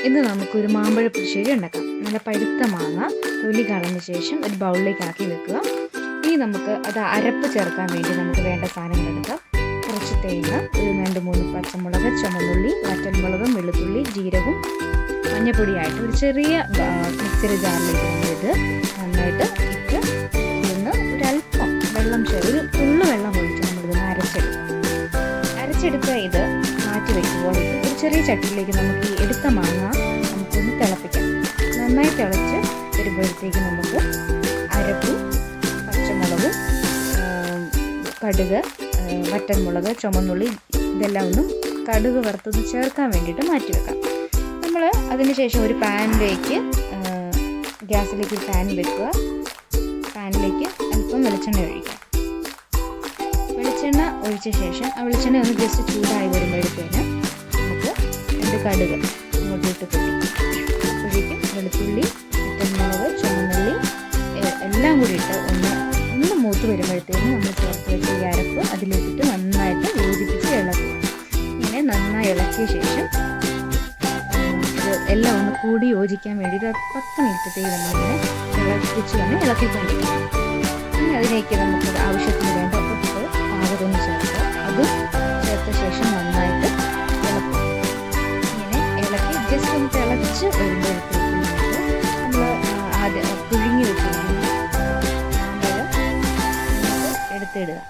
ഇന്ന് നമുക്കൊരു മാമ്പഴ പുളിശ്ശേരി ഉണ്ടാക്കാം. നല്ല പഴുത്ത മാങ്ങ തൊലി കളഞ്ഞ ശേഷം ഒരു ബൗളിലേക്ക് ആക്കി വെക്കുക. ഇനി നമുക്ക് അത് അരപ്പ് ചേർക്കാൻ വേണ്ടി നമുക്ക് വേണ്ട സാധനങ്ങൾ എടുക്കാം. കുറച്ച് തേങ്ങ, ഒരു 2-3 പച്ചമുളക്, ചുമന്നുള്ളി, വറ്റൽമുളകും, വെളുത്തുള്ളി, ജീരകവും, മഞ്ഞപ്പൊടിയായിട്ട് ഒരു ചെറിയ മിക്സിയുടെ ജാറിലേക്ക് നമ്മളിത് നന്നായിട്ട് ഇട്ട് ഇന്ന് ഒരല്പം വെള്ളം ഒരു തുള്ളു വെള്ളം ഒഴിച്ച് നമ്മളിതൊന്ന് അരച്ചെടുത്ത ഇത് മാറ്റി വയ്ക്കുമ്പോൾ ഒരു ചെറിയ ചട്ടിയിലേക്ക് നമുക്ക് ഈ എടുത്ത മാങ്ങ നമുക്കൊന്ന് തിളപ്പിക്കാം. നന്നായി തിളച്ച് വരുമ്പോഴത്തേക്ക് നമുക്ക് അരപ്പും പച്ചമുളകും കടുക്, വറ്റൽമുളക്, ചുമന്നുള്ളി ഇതെല്ലാം ഒന്നും കടുക് വറുത്തത് ചേർക്കാൻ വേണ്ടിയിട്ട് മാറ്റി വെക്കാം. നമ്മൾ അതിനുശേഷം ഒരു പാനിലേക്ക് ഗ്യാസിലേക്ക് ഒരു പാൻ വെക്കുക. പാനിലേക്ക് അല്പം വെളിച്ചെണ്ണ ഒഴിക്കുക. വെളിച്ചെണ്ണ ഒഴിച്ച ശേഷം ആ വെളിച്ചെണ്ണ ഒന്ന് ജസ്റ്റ് ചൂടായി വരുമ്പോഴത്തേന് നമുക്ക് 2 കടുക് ഇങ്ങോട്ടിട്ട് പൊട്ടിക്കും. വെളുത്തുള്ളി, വറ്റൽമുളക്, ചുമന്നുള്ളി എല്ലാം കൂടി ഇട്ട് ഒന്ന് മൂത്ത് വരുമ്പോഴത്തേന് നമ്മൾ ചേർത്ത് വെച്ച ഈ അരപ്പ് അതിലേക്കിട്ട് നന്നായിട്ട് യോജിപ്പിച്ച് ഇളക്കുക. ഇങ്ങനെ നന്നായി ഇളക്കിയ ശേഷം എല്ലാം ഒന്ന് കൂടി യോജിക്കാൻ വേണ്ടി ഒരു 10 മിനിറ്റത്തേക്ക് നമ്മളിങ്ങനെ ഇളക്കിച്ച് തന്നെ ഇളക്കിക്കൊണ്ടിരിക്കും. ഇനി അതിലേക്ക് നമുക്ക് ആവശ്യത്തിന് വേണ്ട ഉപ്പ് പാകത്തിന് ചേർക്കുക. അതും ചേർത്ത ശേഷം നന്നായിട്ട് ഇളക്കുക. ഇങ്ങനെ ഇളക്കി ജസ്റ്റ് ഒന്ന് തിളച്ച് വരുമ്പോഴത്തേക്ക് നമ്മൾ ആദ്യം പുഴുങ്ങി വെച്ചിരിക്കുന്ന മാമ്പഴം എടുത്തിടുക.